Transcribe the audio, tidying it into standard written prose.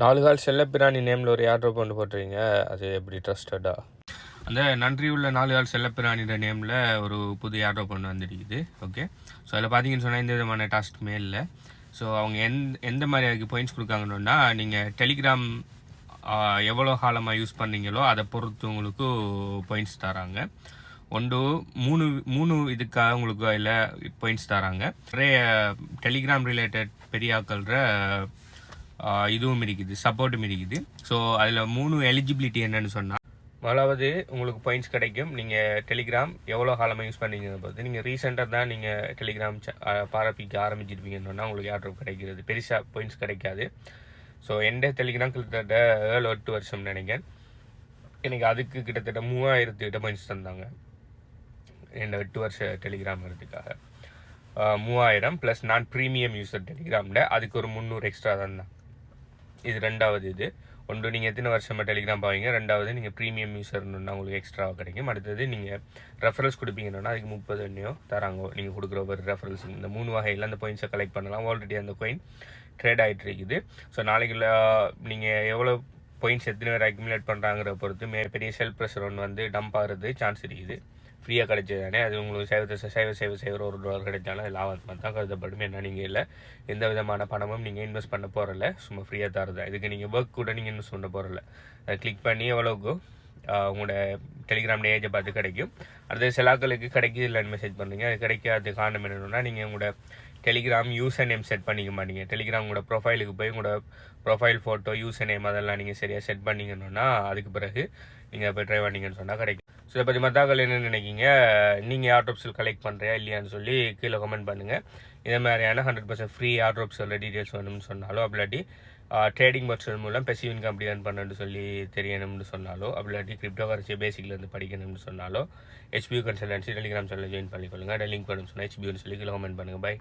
4 கால் செல்லப்பிராணி நேமில் ஒரு ஏர்ட்ராப் கொண்டு போட்டுறீங்க, அது எப்படி ட்ரஸ்டடா? அந்த நன்றி உள்ள 4 கால் செல்லப்பிராணியோட நேமில் ஒரு புது ஏர்ட்ராப் ஒன்று வந்துருக்குது. ஓகே, ஸோ அதில் பார்த்தீங்கன்னு சொன்னால் எந்த விதமான டாஸ்க்குமே இல்லை. ஸோ அவங்க எந்த மாதிரி அதுக்கு பாயிண்ட்ஸ் கொடுக்காங்கன்னா, நீங்கள் டெலிகிராம் எவ்வளோ காலமாக யூஸ் பண்ணீங்களோ அதை பொறுத்து உங்களுக்கு பாயிண்ட்ஸ் தராங்க. ஒன்று மூணு இதுக்காக உங்களுக்கு அதில் பாயிண்ட்ஸ் தராங்க. நிறைய டெலிகிராம் ரிலேட்டட் பெரியாக்கள்ற இதுவும் இருக்குது, சப்போர்ட்டும் இருக்குது. ஸோ அதில் 3 எலிஜிபிலிட்டி என்னன்னு சொன்னால், முதலாவது உங்களுக்கு பாயிண்ட்ஸ் கிடைக்கும் நீங்கள் டெலிகிராம் எவ்வளோ காலமாக யூஸ் பண்ணீங்கன்னு பார்த்து. நீங்கள் ரீசெண்டாக தான் நீங்கள் டெலிகிராம் பாரப்பிக்க ஆரம்பிச்சிருப்பீங்கன்னா உங்களுக்கு ஏர்ட்ராப் கிடைக்கிறது, பெருசாக பாயிண்ட்ஸ் கிடைக்காது. ஸோ எந்த டெலிகிராம் கிட்டத்தட்ட 7-8 வருஷம் நினைக்கிறேன். எனக்கு அதுக்கு கிட்டத்தட்ட 3000 பாயிண்ட்ஸ் தந்தாங்க இந்த 8 வருஷ டெலிகிராம் வரதுக்காக. 3000 ப்ளஸ் நான் ப்ரீமியம் யூஸர் டெலிகிராமில் அதுக்கு ஒரு 300 எக்ஸ்ட்ரா தான். இது ரெண்டாவது. இது ஒன்று நீங்கள் எத்தனை வருஷமாக டெலிகிராம் பாவீங்க, ரெண்டாவது நீங்கள் ப்ரீமியம் யூஸர்னா உங்களுக்கு எக்ஸ்ட்ராவாக கிடைக்கும். அடுத்தது நீங்கள் ரெஃபரல்ஸ் கொடுப்பீங்கன்னா அதுக்கு 30 எண்ணையோ தராங்க. நீங்கள் கொடுக்குற ஒரு ரெஃபரல்ஸ் இந்த 3 வகையில் அந்த பாயிண்ட்ஸை கலெக்ட் பண்ணலாம். ஆல்ரெடி அந்த காயின் ட்ரேட் ஆகிட்டு இருக்குது. ஸோ நாளைக்கு நீங்கள் எவ்வளோ பாயிண்ட்ஸ் எத்தனை பேர் அக்யூமுலேட் பண்ணுறாங்கிற பொறுத்து பெரிய செல் ப்ரெஷர் ஒன்று வந்து டம்ப் ஆகிறது சான்ஸ் இருக்குது. ஃப்ரீயாக கிடைச்சது தானே, அது உங்களுக்கு $1 கிடைச்சாலும் அது லாபமாக தான் கருதப்படும். என்ன நீங்கள் இல்லை எந்த விதமான பணமும் நீங்கள் இன்வெஸ்ட் பண்ண போகிறல, சும்மா ஃப்ரீயாக தருது. இதுக்கு நீங்கள் ஒர்க் கூட நீங்கள் இன்வெஸ்ட் பண்ண போகிறல. அதை கிளிக் பண்ணி எவ்வளோக்கு உங்களோட டெலிகிராம் ஏஜை பார்த்து கிடைக்கும். அடுத்த சிலாக்களுக்கு கிடைக்கிது இல்லைன்னு மெசேஜ் பண்ணுறீங்க. அது கிடைக்காத காரணம் என்னென்னா, நீங்கள் உங்களோட டெலிகிராம் யூசர் நேம் செட் பண்ணிக்க மாட்டீங்க. டெலிகிராம் உங்களோட ப்ரொஃபைலுக்கு போய் உங்களோட ப்ரொஃபைல் ஃபோட்டோ யூசர் நேம் அதெல்லாம் நீங்கள் சரியாக செட் பண்ணிங்கன்னா அதுக்கு பிறகு நீங்கள் போய் ட்ரை பண்ணிங்கன்னு சொன்னால் கிடைக்கும். ஸோ இதை பற்றி மத்தாக்கள் என்ன நினைக்கிங்க, நீங்கள் ஏர்ட்ராப்ஸில் கலெக்ட் பண்ணுறியா இல்லையான்னு சொல்லி கீழே கமெண்ட் பண்ணுங்கள். இதே மாதிரியான 100% ஃப்ரீ ஏர்ட்ராப்ஸோட டீட்டெயில்ஸ் வேணும்னு சொன்னாலோ, அப்படி ட்ரேடிங் பர்சன் மூலம் பெசிவ் இன்கம் அப்படி தான் பண்ணணும்னு சொல்லி தெரியணும்னு சொன்னாலோ, அப்படி கிரிப்டோ கரன்சி பேசிக்லேருந்து படிக்கணும்னு சொன்னாலோ, HBU கன்சல்டன்சி டெலிகிராம் சேனலில் ஜாயின் பண்ணிக்கொள்ளுங்க. லிங்க் வேணும்னு சொன்னால் HBUன்னு சொல்லி கீழே கமெண்ட் பண்ணுங்கள். பை.